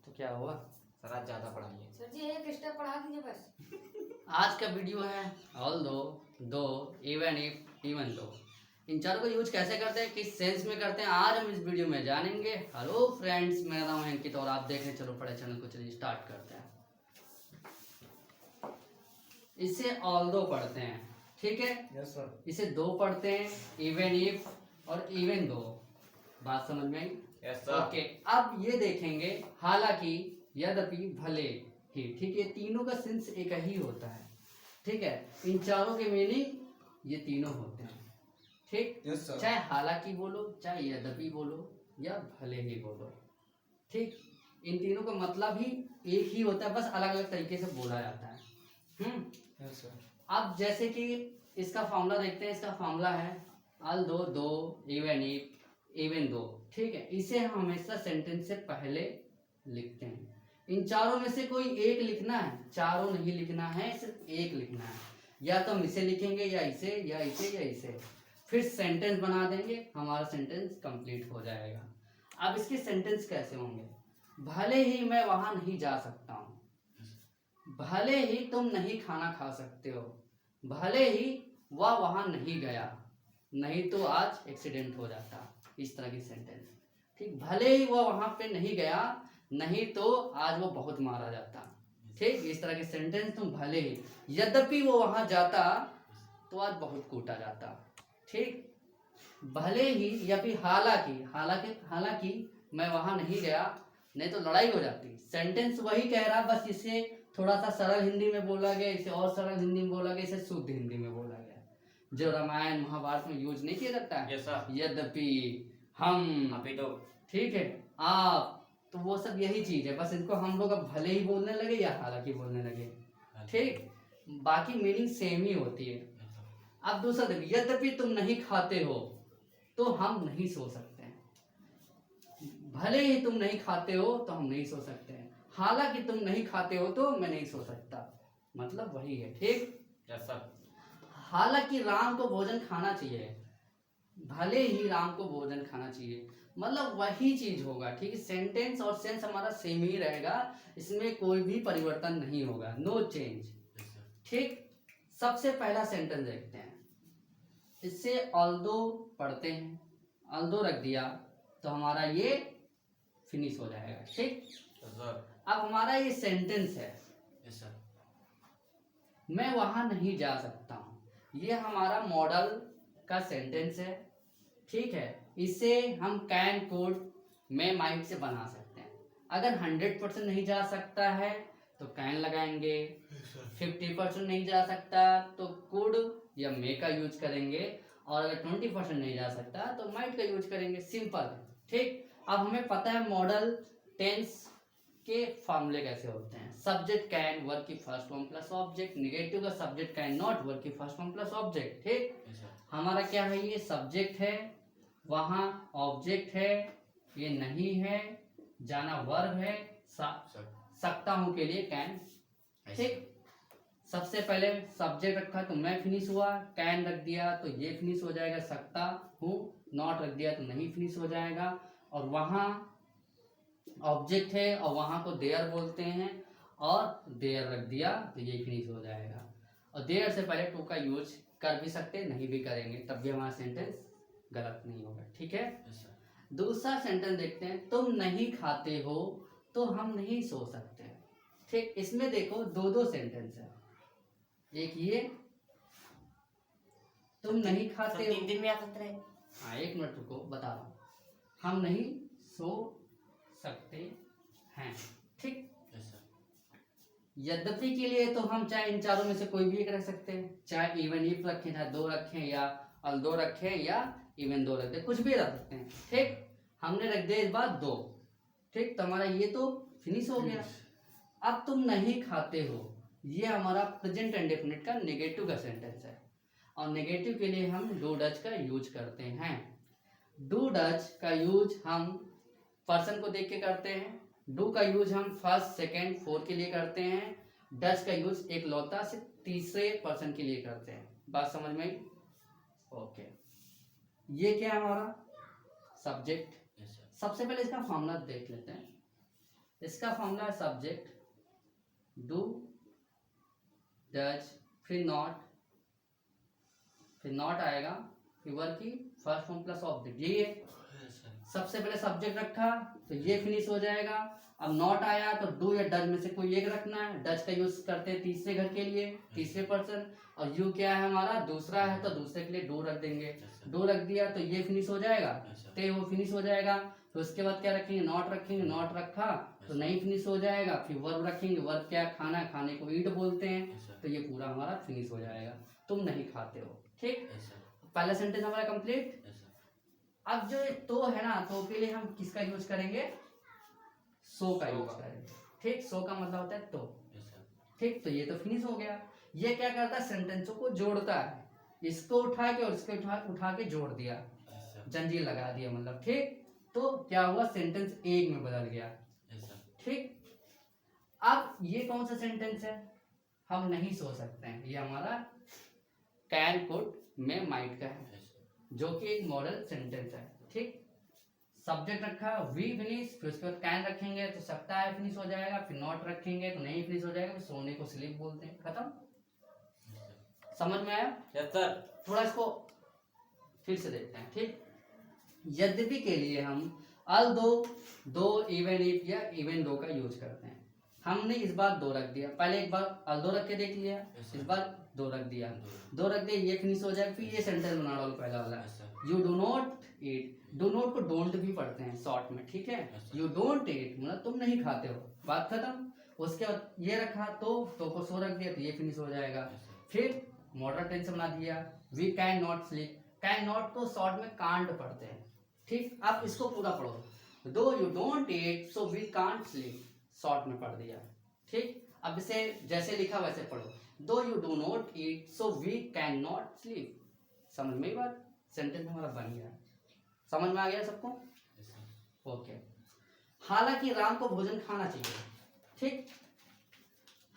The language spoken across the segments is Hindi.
तो क्या हुआ? सर आज ज्यादा पढ़ाइए। सर जी एक स्टेप पढ़ा दीजिए बस। आज का वीडियो है ऑल्दो, दो, इवन इफ, इवन दो। इन चारों को यूज कैसे करते हैं, किस सेंस में करते हैं, आज हम इस वीडियो में जानेंगे। हेलो फ्रेंड्स, मेरा नाम है अंकित और आप देख रहे हैं चलो पढ़े चैनल को। चलिए स्टार्ट करते हैं। इसे ऑल्दो पढ़ते हैं, ठीक है। Yes sir. इसे दो पढ़ते हैं, इवन इफ और इवन दो। बात समझ में आई? Yes sir. ओके, अब ये देखेंगे हालांकि, यद्यपि, भले ही, ठीक है। तीनों का सेंस एक ही होता है, ठीक है। इन चारों के मीनिंग ये तीनों होते हैं, ठीक। Yes sir. चाहे हालांकि बोलो, चाहे यद्यपि बोलो या भले ही बोलो, ठीक। इन तीनों का मतलब ही एक ही होता है, बस अलग अलग तरीके से बोला जाता है। Yes sir. अब जैसे कि इसका फॉर्मूला देखते हैं। इसका फॉर्मूला है ऑल दो, दो, इवन इफ, इवन दो, ठीक है। इसे हम हमेशा सेंटेंस से पहले लिखते हैं। इन चारों में से कोई एक लिखना है, चारों नहीं लिखना है, सिर्फ एक लिखना है। या तो हम इसे लिखेंगे या इसे या इसे या इसे, फिर सेंटेंस बना देंगे, हमारा सेंटेंस कंप्लीट हो जाएगा। अब इसके सेंटेंस कैसे होंगे? भले ही मैं वहां नहीं जा सकता हूँ, भले ही तुम नहीं खाना खा सकते हो, भले ही वह वहां नहीं गया, नहीं तो आज एक्सीडेंट हो जाता। इस तरह की सेंटेंस, ठीक। भले ही वह वहां पे नहीं गया, नहीं तो आज वो बहुत मारा जाता, ठीक। इस तरह के सेंटेंस तुम भले ही, यद्यपि वो वहां जाता तो आज बहुत कूटा जाता, ठीक। भले ही या फिर हालांकि, हालांकि, हालांकि मैं वहां नहीं गया, नहीं तो लड़ाई हो जाती। सेंटेंस वही कह रहा, बस इसे थोड़ा सा सरल हिंदी में बोला गया, इसे और सरल हिंदी में बोला गया, इसे शुद्ध हिंदी में बोला गया, जो रामायण महाभारत में यूज नहीं किया जाता है। Yes sir. यद्यपि, हम, अभी तो ठीक है, आप, तो वो सब यही चीज है। बस इनको हम लोग अब भले ही बोलने लगे या हालांकि बोलने लगे, ठीक। बाकी मीनिंग सेम ही होती है। अब दूसरा देखिए, यद्यपि तुम नहीं खाते हो तो हम नहीं सो सकते हैं। भले ही तुम नहीं खाते हो तो हम नहीं सो सकते हैं, हालांकि तुम नहीं खाते हो तो मैं नहीं सो सकता, मतलब वही है, ठीक। Yes sir. हालांकि राम को भोजन खाना चाहिए, भले ही राम को भोजन खाना चाहिए, मतलब वही चीज होगा, ठीक है। सेंटेंस और सेंस हमारा सेम ही रहेगा, इसमें कोई भी परिवर्तन नहीं होगा, नो चेंज, ठीक। सबसे पहला सेंटेंस देखते हैं। इससे ऑल्दो पढ़ते हैं, ऑल्दो रख दिया तो हमारा ये फिनिश हो जाएगा, ठीक। Yes sir. अब हमारा ये सेंटेंस है, यस सर। मैं वहां नहीं जा सकता हूँ, ये हमारा मॉडल का सेंटेंस है, ठीक है। इसे हम कैन, कोड, में, माइट से बना सकते हैं। अगर 100% नहीं जा सकता है तो कैन लगाएंगे, 50% नहीं जा सकता तो कुड या मे का यूज करेंगे, और अगर 20% नहीं जा सकता तो माइट का यूज करेंगे। सिंपल है, ठीक। अब हमें पता है मॉडल टेंस के फॉर्मूले कैसे होते हैं। सब्जेक्ट कैन वर्क की first form plus object, negative का सब्जेक्ट कैन नॉट वर्क की फर्स्ट फॉर्म प्लस ऑब्जेक्ट, ठीक। हमारा क्या है, ये सब्जेक्ट है, वहां ऑब्जेक्ट है, ये नहीं है, जाना वर्ब है, सकता हूं के लिए कैन, ठीक। सबसे पहले सब्जेक्ट रखा तो मैं फिनिश हुआ, कैन रख दिया तो ये फिनिश हो जाएगा, सकता हूँ, नॉट रख दिया तो नहीं फिनिश हो जाएगा, और वहां ऑब्जेक्ट है और वहां को देयर बोलते हैं, और देयर रख दिया तो ये फिनिश हो जाएगा। और देयर से पहले टू का यूज कर भी सकते, नहीं भी करेंगे तब भी हमारा सेंटेंस गलत नहीं होगा, ठीक है। दूसरा सेंटेंस देखते हैं। तुम नहीं खाते हो तो हम नहीं सो सकते, ठीक। इसमें देखो दो दो सेंटेंस है, एक ये तुम नहीं खाते हो, 3 दिन में आ सकते हैं। हाँ एक मिनट रुको बता रहा हूँ, हम नहीं सो सकते हैं, ठीक। यद्यपि के लिए तो हम चाहे इन चारों में से कोई भी एक रख सकते हैं, चाहे इवन इफ रखें, चाहे दो रखें, या ऑल्दो रखें, या इवन दो रख दे, कुछ भी रख सकते हैं, ठीक। हमने रख दिया इस बार दो, ठीक। तो हमारा ये तो फिनिश हो गया। अब तुम नहीं खाते हो, ये हमारा प्रेजेंट इंडेफिनिट का नेगेटिव का सेंटेंस है, और नेगेटिव के लिए हम डू डच का यूज करते हैं। डू डच का यूज हम पर्सन को देख के करते हैं, डू का यूज हम फर्स्ट, सेकंड, फोर्थ के लिए करते हैं, डच का यूज एक लौता से तीसरे पर्सन के लिए करते हैं। बात समझ में आई? ओके, ये क्या है हमारा सब्जेक्ट। सबसे पहले इसका फॉर्मूला देख लेते हैं। इसका फॉर्मूला है सब्जेक्ट डू डज फिर नॉट आएगा फिर वर्ब की फर्स्ट फॉर्म प्लस ऑब्जेक्ट, ये है। Yes sir. सबसे पहले सब्जेक्ट रखा तो ये फिनिश हो जाएगा। अब नॉट आया तो डू या डज में से कोई एक रखना है। डज का यूज करते हैं तीसरे घर के लिए, तीसरे पर्सन, और यू क्या है हमारा दूसरा है तो दूसरे के लिए डू रख देंगे। डू रख दिया तो ये फिनिश हो जाएगा, ते वो फिनिश हो जाएगा। तो उसके बाद क्या रखेंगे, नॉट रखेंगे, नॉट रखा तो नहीं फिनिश हो जाएगा। फिर वर्ब रखेंगे, वर्ब क्या खाना, खाने को ईट बोलते हैं, तो ये पूरा हमारा फिनिश हो जाएगा। तुम नहीं खाते हो, ठीक। Yes sir. पहला सेंटेंस हमारा कंप्लीट। Yes sir. अब जो ये तो है ना, तो के लिए हम किसका यूज करेंगे, सो का यूज करेंगे, ठीक। सो का मतलब होता है तो, यस सर। ठीक। तो ये तो फिनिश हो गया। ये क्या करता है, सेंटेंसों को जोड़ता है। इसको उठा के और इसको उठा के जोड़ दिया, यस सर। जंजीर लगा दिया, मतलब ठीक। तो क्या हुआ, सेंटेंस एक में बदल गया, यस सर। ठीक। अब ये कौन सा सेंटेंस है, हम नहीं सोच सकते हैं। ये हमारा कैन कुड में माइट का है, यस सर। जो कि एक मॉडल सेंटेंस है, ठीक। सब्जेक्ट रखा वी फिनिश, फिर उसके बाद कैन रखेंगे तो सकता है फिनिश हो जाएगा, फिर नॉट रखेंगे तो नहीं फिनिश हो जाएगा, फिर सोने को स्लीप बोलते हैं, खत्म। समझ में आया। Yes sir. थोड़ा इसको फिर से देखते हैं, ठीक। यद्यपि के लिए हम अल दो इवन इफ या इवन दो का यूज करते हैं। हमने इस बार दो रख दिया, पहले एक बार अल दो रख के देख लिया, Yes, इस sir. बार दो रख दिया, दो रख दिया, ये फिनिश हो जाएगा। फिर ये सेंटेंस बना डालो पहला वाला, yes sir. You do not eat. Do not को डोंट भी पढ़ते हैं शॉर्ट में, ठीक है। Yes, sir. यू डोंट ईट मतलब तुम नहीं खाते हो, बात खत्म। उसके बाद ये रखा तो को सो रख दिया तो ये फिनिश हो जाएगा। Yes sir. फिर मॉडल टेंस बना दिया, we can not sleep. Can not को शॉर्ट में कांट पढ़ते हैं, ठीक। आप इसको पूरा पढ़ो, though you don't eat so we can't sleep, short में पढ़ दिया, ठीक। अब इसे जैसे लिखा वैसे पढ़ो, though you do not eat so we can not sleep. समझ में ही बात, सेंटेंस हमारा बन गया, समझ में आ गया सबको, यस सर। ओके। हालांकि राम को भोजन खाना चाहिए, ठीक।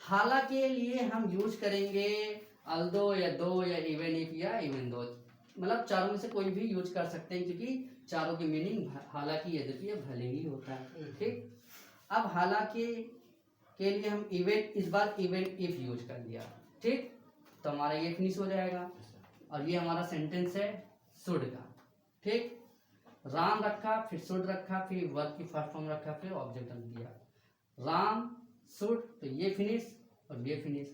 हालांकि के लिए हम यूज करेंगे अल्दो या दो या इवन इफ या इवन दो, मतलब चारों में से कोई भी यूज कर सकते हैं, क्योंकि चारों की मीनिंग हालांकि यद्यपि या भले ही होता है, ठीक। अब हालांकि के लिए हम इवन, इस बार इवन इफ यूज कर दिया, ठीक। तो हमारा ये फिनिश हो जाएगा। Yes sir. और ये हमारा सेंटेंस है शुड का, ठीक। राम रखा, फिर शुड रखा, फिर वर्ब की फर्स्ट फॉर्म रखा, फिर ऑब्जेक्ट रख दिया, राम शुड, तो ये फिनिश और ये फिनिश।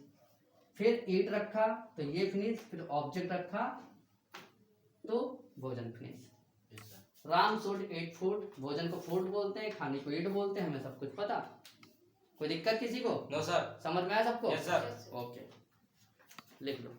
फिर ईट रखा तो ये फिनिश, फिर ऑब्जेक्ट रखा तो भोजन finish. Yes sir. Ram should eat food, भोजन को फूड बोलते हैं, खाने को ईट बोलते हैं, हमें सब कुछ पता। कोई दिक्कत किसी को, नो सर। समझ में आया सबको, यस सर। ओके, लिख लो।